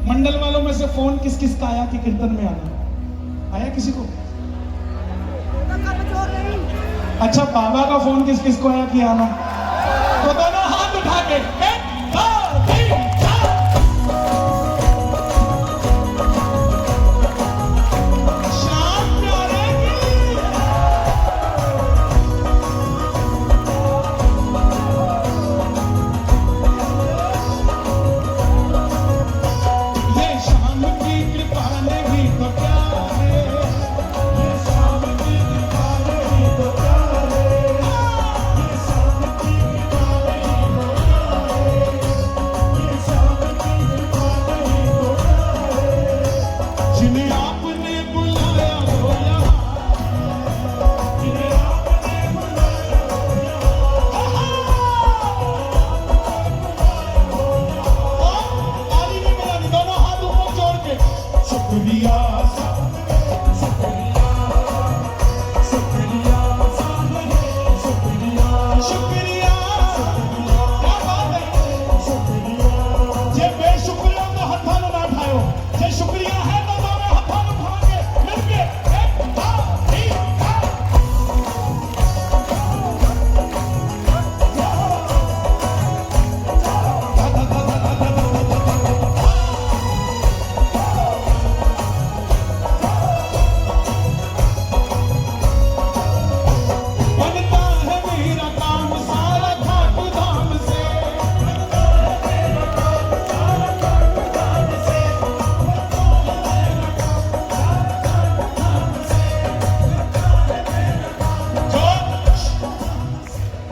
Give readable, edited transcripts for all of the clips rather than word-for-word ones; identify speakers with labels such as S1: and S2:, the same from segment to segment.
S1: मंडल वालों में से फोन किस किस का आया कि कीर्तन में आना आया? किसी को? अच्छा, बाबा का फोन किस किस को आया कि आना? तो दोनों हाथ उठा के 1 2 3 4। शाम प्यारे की ये शाम की कृपा नहीं तो क्या है, ये शाम की कृपा नहीं तो क्या है, ये शाम की कृपा नहीं तो क्या है, ये शाम की कृपा नहीं तो क्या है। जिन्हें आपने बुलाया हो यहाँ, जिन्हें आपने बुलाया हो यहाँ, आली नहीं मिलानी, दोनों हाथ ऊपर जोड़ के शुक्रिया शुक्रिया शुक्रिया शुक्रिया शुक्रिया। क्या बात है, शुक्रिया। जे बेशुक्रिया तो हथा न उठायो, जे शुक्रिया है तो दोनों हथा न उठाओगे मिलके 1 2 3 4। बनता है मेरा काम सारा खाटू धाम से,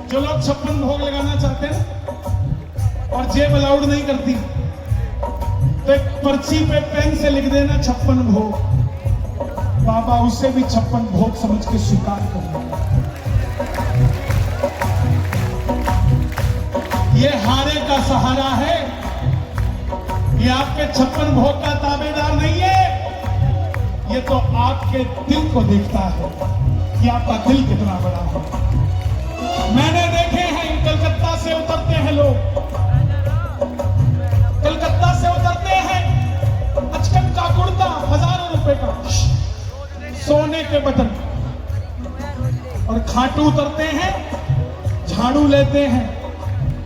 S1: जो लोग 56 भोग लगाना चाहते हैं और जेब अलाउड नहीं करती, तो एक पर्ची पे पेन से लिख देना 56 भोग। बाबा उसे भी 56 भोग समझ के स्वीकार करना। ये हारे का सहारा है, ये आपके 56 भोग का ताबेदार नहीं है, ये तो आपके दिल को देखता है कि आपका दिल कितना बड़ा है। मैंने देखे हैं कलकत्ता से उतरते हैं लोग, कलकत्ता से उतरते हैं, अचकन का कुर्ता हजारों रुपए का, सोने के बटन, और खाटू उतरते हैं, झाड़ू लेते हैं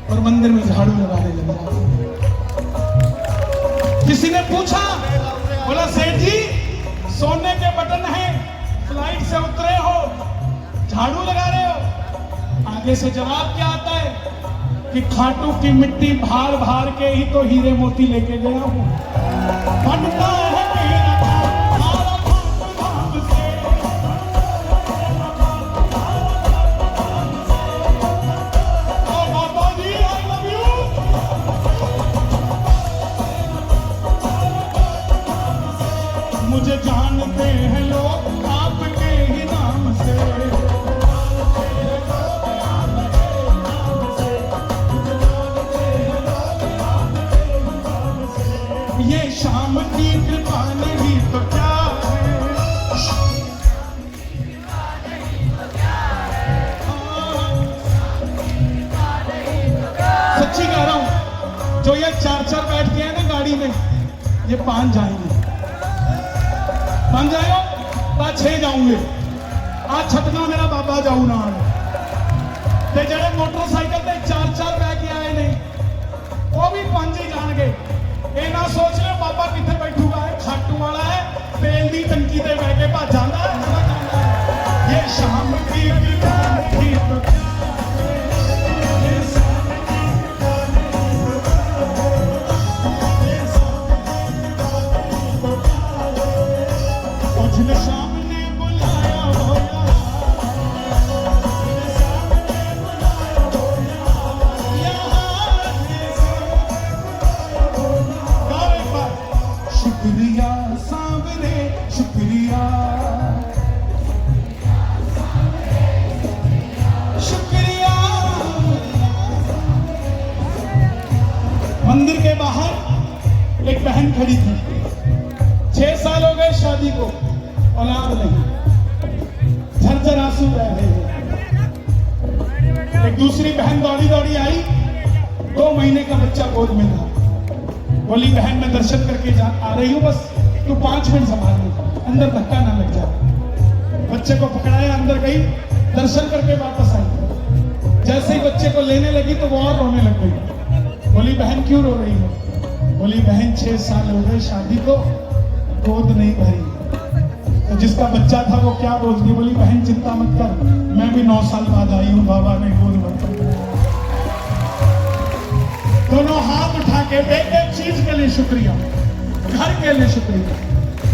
S1: और मंदिर में झाड़ू लगाने लग जाते हैं। किसी ने पूछा, बोला सेठ जी सोने के बटन हैं, फ्लाइट से उतरे हो, झाड़ू लगा रहे हो? आगे से जवाब क्या आता है कि खाटू की मिट्टी भार भार के ही तो हीरे मोती लेके गया हूं। बनता है मेरा काम सारा खाटू धाम से, ओ बाबा जी आई लव यू। मुझे जानते हैं लोग आपके ही नाम से, ये शाम की कृपा नहीं तो क्या है, सच्ची कह रहा हूं, जो ये 4-4 बैठ के हैं ना गाड़ी में, ये 5 जाएंगे, 5 जाएगा, 6 जाऊंगे। आज छटना मेरा बाबा जाऊ ना ते जड़े मोटरसाइकिल पे 4-4 बैठ के आए नहीं, वो भी 5 ही जान गए। ये ना सोच ले बाबा कितने बैठूगा है, खाटू वाला है, तेल दी टंकी ते बह के भज जाता है। ये शाम की कृपा नहीं तो क्या है, ये शाम की कृपा नहीं तो क्या है, ये शाम की कृपा नहीं तो क्या है। और जिन्हें शाम ने बुलाया हो यहाँ, जिन्हें शाम ने बुलाया हो यहाँ, शुक्रिया सांवरे शुक्रिया, शुक्रिया। मंदिर के बाहर एक बहन खड़ी थी, 6 साल हो गए शादी को, औलाद नहीं, झरझर आंसू बह रहे हैं। एक दूसरी बहन दौड़ी दौड़ी आई, 2 महीने का बच्चा गोद में था, बोली बहन मैं दर्शन करके आ रही हूँ, बस तू 5 मिनट संभाल ले, अंदर धक्का ना लग जाए। बच्चे को पकड़ाया, अंदर गई, दर्शन करके वापस आई। जैसे ही बच्चे को लेने लगी तो वो और रोने लग गई। बोली बहन क्यों रो रही है? बोली बहन 6 साल हो गए शादी को, गोद नहीं भरी। तो जिसका बच्चा था वो क्या बोलती? बोली बहन चिंता मत कर, मैं भी 9 साल बाद आई हूँ, बाबा ने गोद भर। दोनों हाथ उठा के एक एक चीज के लिए शुक्रिया, घर के लिए शुक्रिया,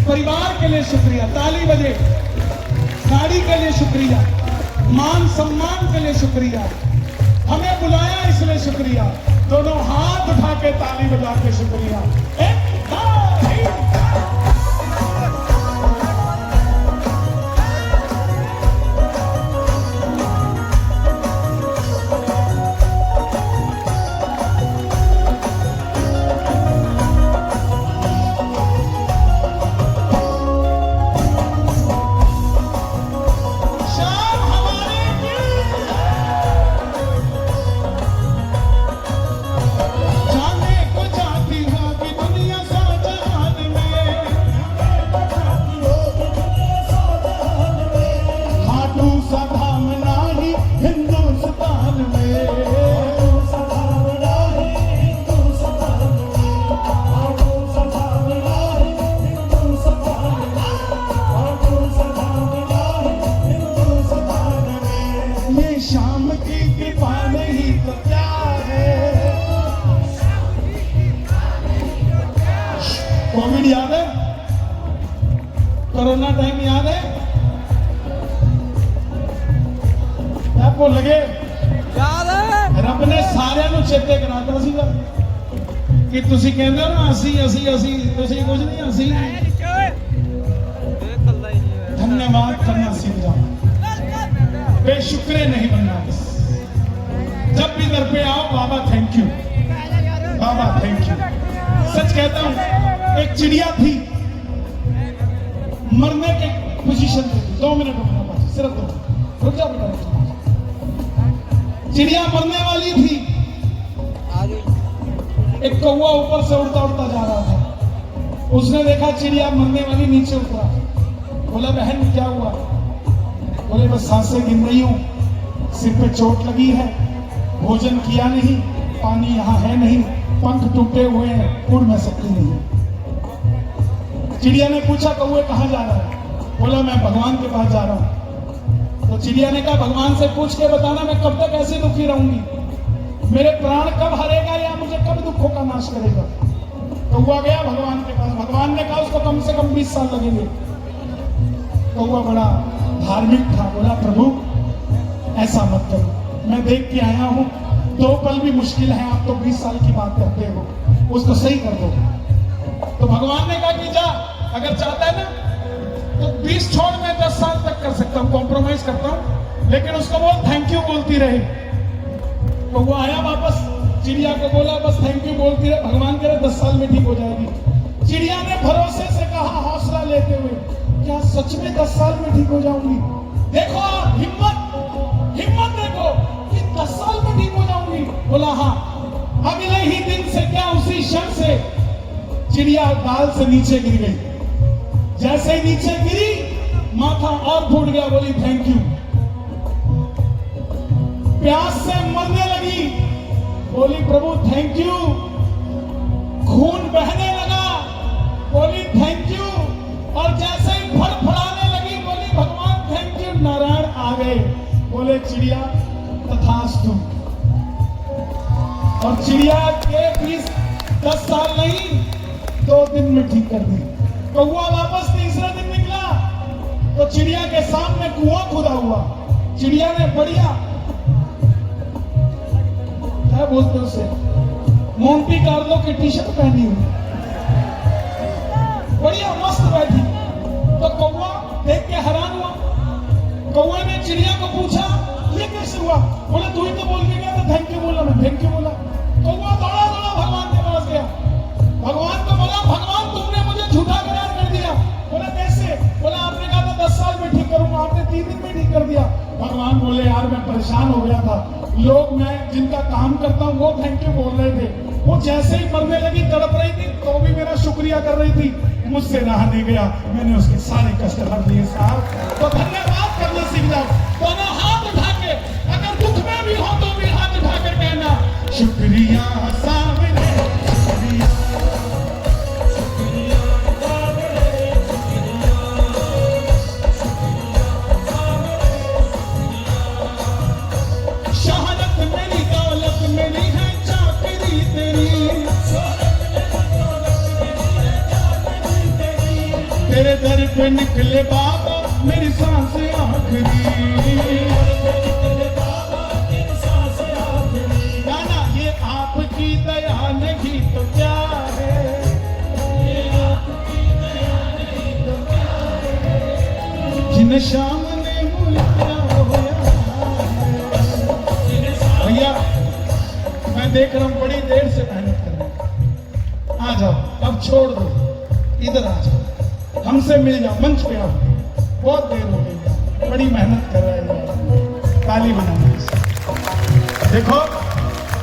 S1: परिवार के लिए शुक्रिया, ताली बजे, गाड़ी के लिए शुक्रिया, मान सम्मान के लिए शुक्रिया, हमें बुलाया इसलिए शुक्रिया। दोनों हाथ उठा के ताली बजा के शुक्रिया। शाम की कृपा नहीं तो क्या है? कोविड याद है? कोरोना टाइम याद है? आपको लगे
S2: याद है?
S1: रब ने सारे नु चेते कराता सीगा कि तुसी कहंदे हो ना ਅਸੀਂ ਤੁਸੀਂ कुछ नहीं ਅਸੀਂ धन्यवाद करना सीख जाओ, बेशुक्रे नहीं बनना। जब भी घर पे आओ बाबा थैंक यू, बाबा थैंक यू। सच कहता हूं, एक चिड़िया थी, मरने के पोजीशन पे थी। 2 मिनट रुकना बस, सिर्फ 2 रुक जाओ बेटा। चिड़िया मरने वाली थी, एक कौवा ऊपर से उड़ता उड़ता जा रहा था। उसने देखा चिड़िया मरने वाली, नीचे उतरा, बोला बहन क्या हुआ? बोले बस सांसें गिन रही हूं, सिर पे चोट लगी है, भोजन किया नहीं, पानी यहाँ है नहीं, पंख टूटे हुए हैं, उड़ मैं सकती नहीं। चिड़िया ने पूछा कौवे कहाँ जा रहा है? बोला मैं भगवान के पास जा रहा हूं। तो चिड़िया ने कहा भगवान से पूछ के बताना मैं कब तक ऐसे दुखी रहूंगी, मेरे प्राण कब हरेगा या मुझे कब दुखों का नाश करेगा। कौवा गया भगवान के पास, भगवान ने कहा उसको कम से कम 20 साल लगेंगे। कौवा बड़ा धार्मिक था, बोला प्रभु ऐसा मत करो, मैं देख के आया हूं 2 पल भी मुश्किल है, आप तो 20 साल की बात करते हो, उसको सही कर दो। तो भगवान ने कहा कि जा, अगर चाहता है ना तो 20 छोड़ मैं 10 साल तक कर सकता हूं, कॉम्प्रोमाइज करता हूं, लेकिन उसको बोल थैंक यू बोलती रहे। तो वो आया वापस, चिड़िया को बोला बस थैंक यू बोलती रहे, भगवान कह रहे 10 साल में ठीक हो जाएगी। चिड़िया ने भरोसे से कहा हौसला लेते हुए, क्या सच में 10 साल में ठीक हो जाऊंगी? देखो हिम्मत देखो कि 10 साल में ठीक हो जाऊंगी। बोला हाँ। अगले ही दिन से क्या उसी क्षण से चिड़िया डाल से नीचे गिर गई। जैसे ही नीचे गिरी माथा और फूट गया, बोली थैंक यू। प्यास से मरने लगी, बोली प्रभु थैंक यू। खून बहने लगा, बोली थैंक यू। और जैसे ही फड़फड़ाने लगी, बोली भगवान थैंक यू। नारायण आ गए, बोले चिड़िया तथास्तु। और चिड़िया के 10 साल नहीं 2 दिन में ठीक कर दी। कौवा वापस तीसरे दिन निकला तो चिड़िया के सामने कुआं खुदा हुआ। चिड़िया ने बढ़िया क्या बोलते उसे, मोंटी कार्लो की टी-शर्ट पहनी हुई, बढ़िया मस्त बैठी। तो कौवा देख के हैरान हुआ। कौवे ने चिड़िया को पूछा ये कैसे हुआ? बोले तू ही तो बोल के गया था थैंक यू बोला, मैं थैंक यू बोला। कौवा दौड़ा दौड़ा भगवान के पास गया, भगवान को बोला भगवान तुमने मुझे झूठा करार कर दिया। बोला कैसे? बोला आपने कहा था 10 साल में ठीक करूंगा, आपने 3 दिन में ठीक कर दिया। भगवान बोले यार मैं परेशान हो गया था, लोग मैं जिनका काम करता हूँ वो थैंक यू बोल रहे थे, वो जैसे ही मरने लगी, तड़प रही थी, तो भी मेरा शुक्रिया कर रही थी। मुझसे नहाने गया, मैंने उसके सारे कष्ट हर दिए साहब। तो धन्यवाद करना सीख जाओ। दोनों हाथ उठा के, अगर दुख में भी हो तो भी हाथ उठा कर कहना शुक्रिया सामने, शुक्रिया। शहादत मेरी, दौलत मेरी है, चाकरी तेरी, तेरे दर पे निकले बाबा मेरी सांस आखिरी। गाना ये आपकी दया नहीं तो क्या है, जिन शाम ने मुलाया होया। भैया मैं देख रहा हूँ बड़ी देर से मेहनत कर रहे हैं, आ जाओ अब छोड़ दो, इधर आ जाओ, हमसे मिल जाओ, मंच पे आओ। बहुत देर हो गई, बड़ी मेहनत कर रहे हैं, ताली बजाना। देखो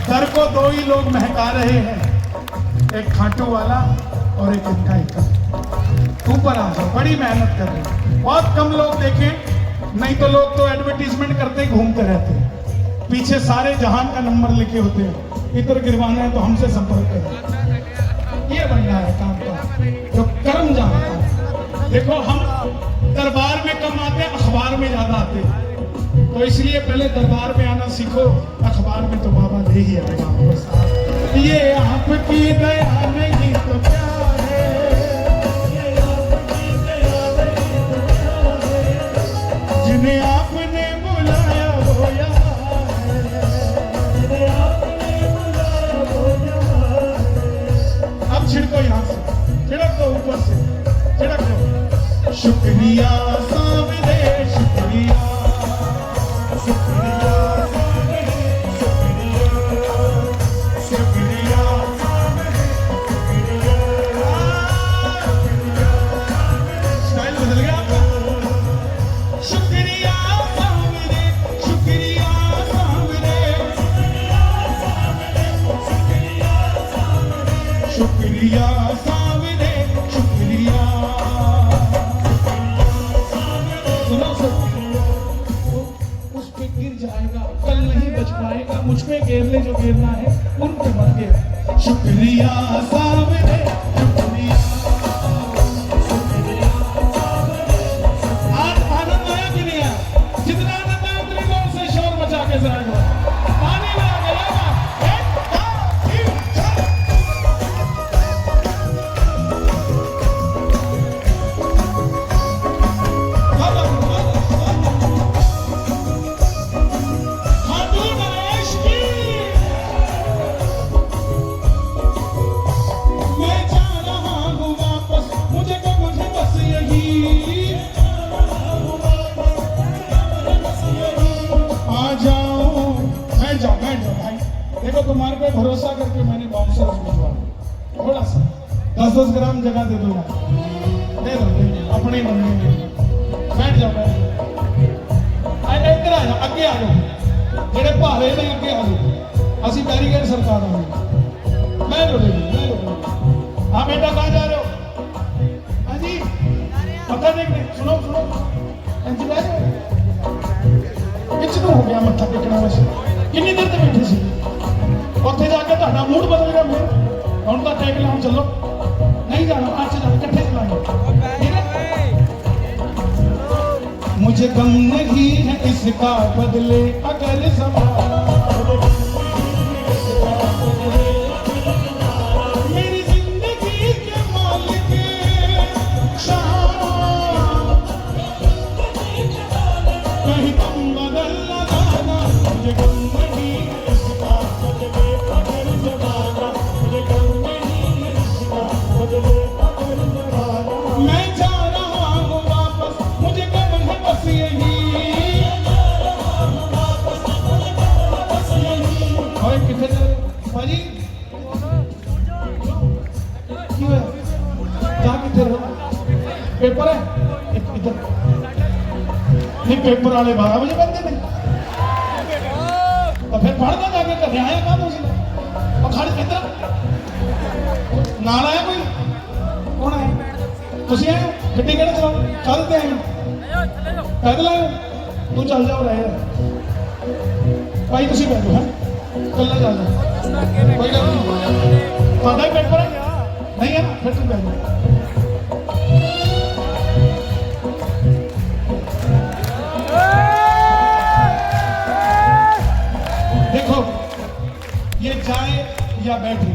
S1: दर को दो ही लोग महका रहे हैं, एक खाटू वाला और एक इनका इतना। ऊपर आ जाओ, बड़ी मेहनत कर रहे हैं। बहुत कम लोग देखें, नहीं तो लोग तो एडवर्टीजमेंट करते ही घूमते रहते हैं, पीछे सारे जहान का नंबर लिखे होते हैं, इधर गिरवाना है तो हमसे संपर्क करें। ये बनना है काम का, जो कर्म जानता है। देखो हम दरबार में कम आते हैं, अखबार में ज्यादा आते हैं, तो इसलिए पहले दरबार में आना सीखो, अखबार में तो बाबा ले ही आएगा। बस ये आपकी दया नहीं तो क्या है, जिन्हें आपने बुलाया वो यहाँ है। अब छिड़को यहाँ से, छिड़क दो ऊपर से, छिड़क दो। शुक्रिया सामने, शुक्रिया, शुक्रिया सामने, शुक्रिया, शुक्रिया सामने, शुक्रिया। स्टाइल बदल गया आपका। शुक्रिया सामने, शुक्रिया सामने, शुक्रिया सामने, शुक्रिया। सुनो उस पे गिर जाएगा, कल नहीं बच पाएगा, मुझ पे घेर ले जो घेरना है, उन पे मत घेर। शुक्रिया सामने, शुक्रिया। आज आनंद आया कि नहीं आया? जितना आनंद आया उतनी जोर से शोर मचा के जरा एक बार। पानी में आ गया ना? एक, दो, तीन, चार। देखो तुम्हारे पे भरोसा करके मैंने बाउंसर भिजवा, थोड़ा सा 10-10 ग्राम जगह दे दो यार, दे दो अपने बंदे में। बैठ जाओ, बैठ जाओ, इधर आ जाओ, अगे आ जाओ, जेडे भारे ने अगे आ जाओ, असि बैरीकेड सरकार होंगे। मैं लो हाँ बेटा कहाँ जा रहे हो? हाँ जी पता देखने, सुनो सुनो किचनू हो गया मत्था टेकना। वैसे किन्नी देर तक बैठे सी उत्थे जाके ਤੁਹਾਡਾ मूड बदल गया, फिर ਹੁਣ ਤਾਂ ਟੇਕ ਲਿਆ, ਹੁਣ ਚੱਲੋ। नहीं जाना, आज से जाओ, इकट्ठे चलाएंगे। मुझे गम नहीं है इसका बदले अगर मेरी जिंदगी के मालिक कहीं तुम बदल न जाना। मुझे गम नहीं है इसका बदले अगर जमाना, मुझे गम नहीं है इसका बदले अगर जमाना। मैं जा रहा हूँ वापस, मुझे गम है बस यही। और कितने भाजी क्यों है, क्या कितने हो? पेपर है इधर नहीं, पेपर वाले 12 बजे बनते थे, तो फिर पढ़ दो जाके, कर आया काम उसी। अब खड़ इधर नाल आया कोई कौन आया ਤੁਸੀਂ ਆਏ ਹੋ ਗੱਡੀ ਕਿਹੜੇ ਚਲਾਓ ਕਾਹਦੇ ਤੇ ਆਏ ਹੋ ਪੈਦਲ ਆਏ ਹੋ ਤੂੰ ਚੱਲ ਜਾ ਰਹੇ ਭਾਈ ਤੁਸੀਂ ਬੈਠੋ ਹੈ ਕੱਲਾ ਚੱਲ ਜਾ ਕੋਈ ਗੱਲ ਨਹੀਂ ਤੁਹਾਡਾ ਹੀ ਪੇਪਰ ਹੈ ਨਹੀਂ ਹੈ ਫਿਰ ਤੂੰ ਬੈਠ देखो ये जाए या बैठे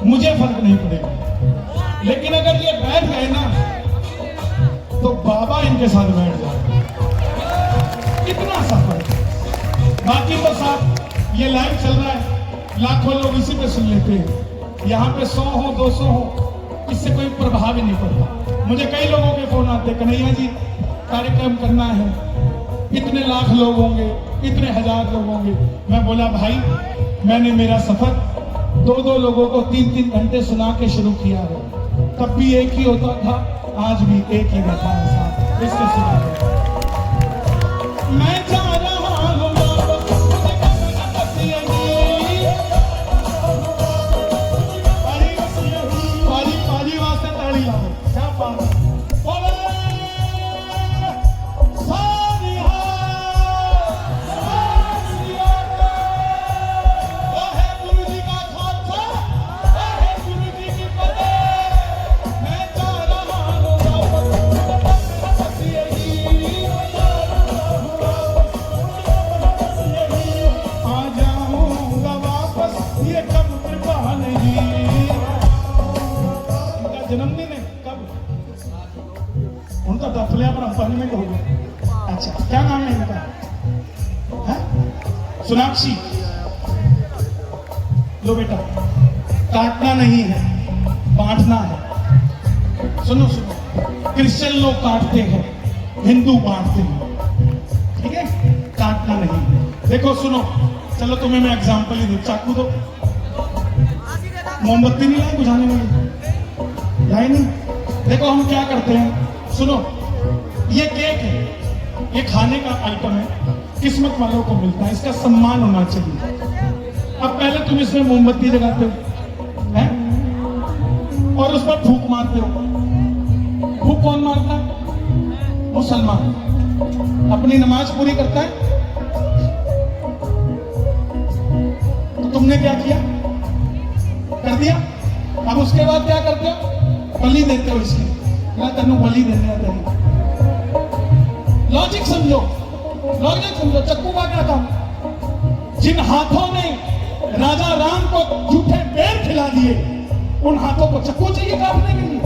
S1: मुझे फर्क नहीं पड़ेगा लेकिन अगर ये बैठ गए ना तो बाबा इनके साथ बैठ जाए इतना सा फर्क बाकी तो साहब ये लाइव चल रहा है लाखों लोग इसी पे सुन लेते हैं यहाँ पे 100 हो 200 हो इससे कोई प्रभाव ही नहीं पड़ता मुझे कई लोगों के फोन आते कन्हैया जी कार्यक्रम करना है इतने लाख लोग होंगे इतने हजार लोग होंगे मैं बोला भाई मैंने मेरा सफर 2-2 लोगों को 3-3 घंटे सुना के शुरू किया है तब भी एक ही होता था आज भी एक ही रहता है साथ इससे सुना मैं जा रहा हूं पाजी वास्ते ताली लाओ क्या बात जन्मदिन है कब उनका दफलिया पर अंपानी में होगा अच्छा क्या नाम है इनका है? सोनाक्षी लो बेटा काटना नहीं है बांटना है सुनो सुनो क्रिश्चियन लोग काटते हैं हिंदू बांटते हैं ठीक है काटना नहीं है देखो सुनो चलो तुम्हें मैं एग्जांपल ही दूं चाकू दो मोमबत्ती नहीं लाई बुझाने वाली नहीं देखो हम क्या करते हैं सुनो ये केक है ये खाने का आइटम है किस्मत वालों को मिलता है इसका सम्मान होना चाहिए अब पहले तुम इसमें मोमबत्ती जगाते हो हैं और उस पर फूंक मारते हो फूंक कौन मारता है मुसलमान अपनी नमाज पूरी करता है तो तुमने क्या किया कर दिया अब उसके बाद क्या करते हो बलि देते हो इसकी ना तेनू बलि देने तेरी लॉजिक समझो चक्कू का क्या काम जिन हाथों ने राजा राम को झूठे पेड़ खिला दिए उन हाथों को चक्कू चाहिए काटने के लिए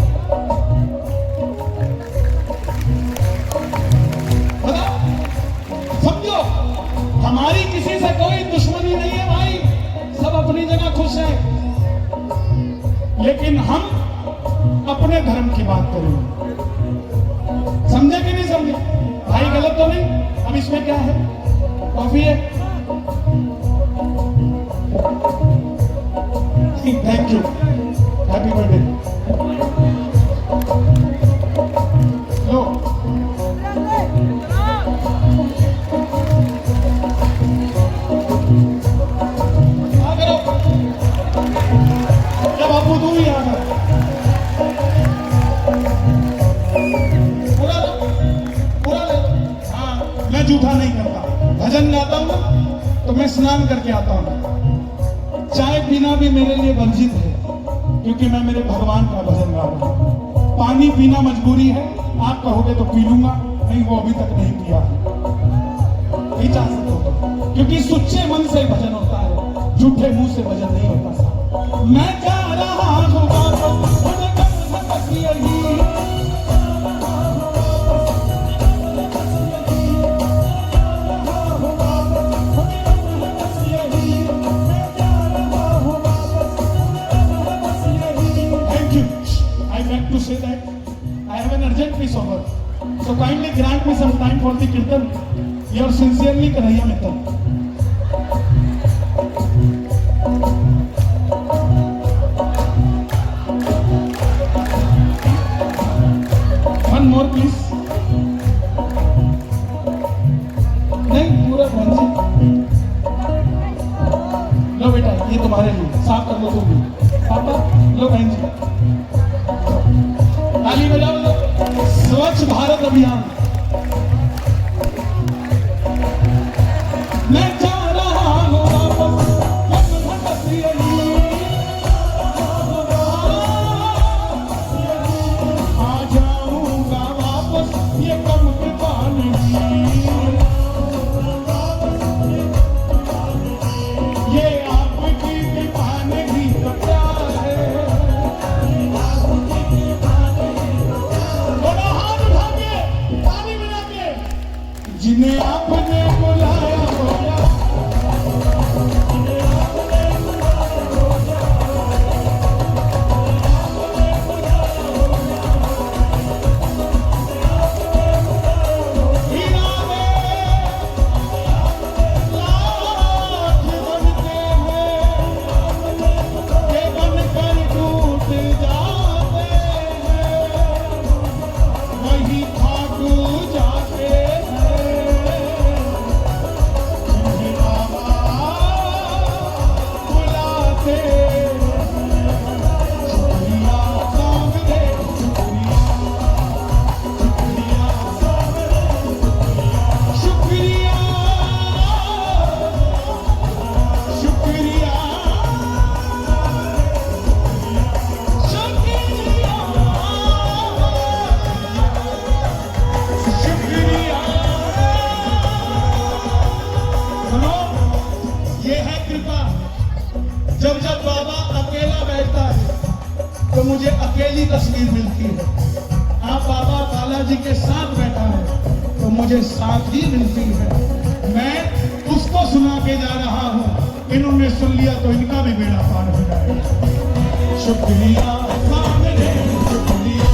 S1: बताओ समझो हमारी किसी से कोई दुश्मनी नहीं है भाई सब अपनी जगह खुश है लेकिन हम अपने धर्म की बात करेंगे समझे कि नहीं समझे भाई गलत तो नहीं अब इसमें क्या है कॉफी है थैंक यू हैप्पी बर्थडे लो आ करो जब बापू तू ही आ गया झूठा नहीं करता भजन गाता हूं तो मैं स्नान करके आता हूं चाय पीना भी मेरे लिए वर्जित है क्योंकि मैं मेरे भगवान का भजन गा रहा हूं पानी पीना मजबूरी है आप कहोगे तो पी लूंगा नहीं वो अभी तक नहीं पिया नहीं चाह सकते क्योंकि सच्चे मन से भजन होता है झूठे मुंह से भजन नहीं होता मैं जा रहा हूं to say that I have an urgent piece of work. So kindly grant me some time for the kirtan. Yours sincerely, Kanhaiya Mittal. One more please. नहीं पूरा ध्यान से लो बेटा ये बहन जी, ताली बजाओ। स्वच्छ भारत अभियान, मैं जा रहा हूँ वापस, भटक यही, आ जाऊंगा वापस, ये कम कृपा नहीं, ये आपकी कृपा नहीं तो क्या है। थोड़ा हाथ उठा के, ताली बजा के, जिन्हें आपने बुलाया होगा, जब जब बाबा अकेला बैठता है तो मुझे अकेली तस्वीर मिलती है। आप बाबा बालाजी के साथ बैठा है तो मुझे साथ ही मिलती है। मैं उसको सुना के जा रहा हूँ, इन्होंने सुन लिया तो इनका भी बेड़ा पार हो जाएगा। शुक्रिया सामने, शुक्रिया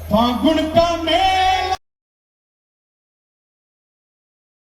S1: फागुन का मेला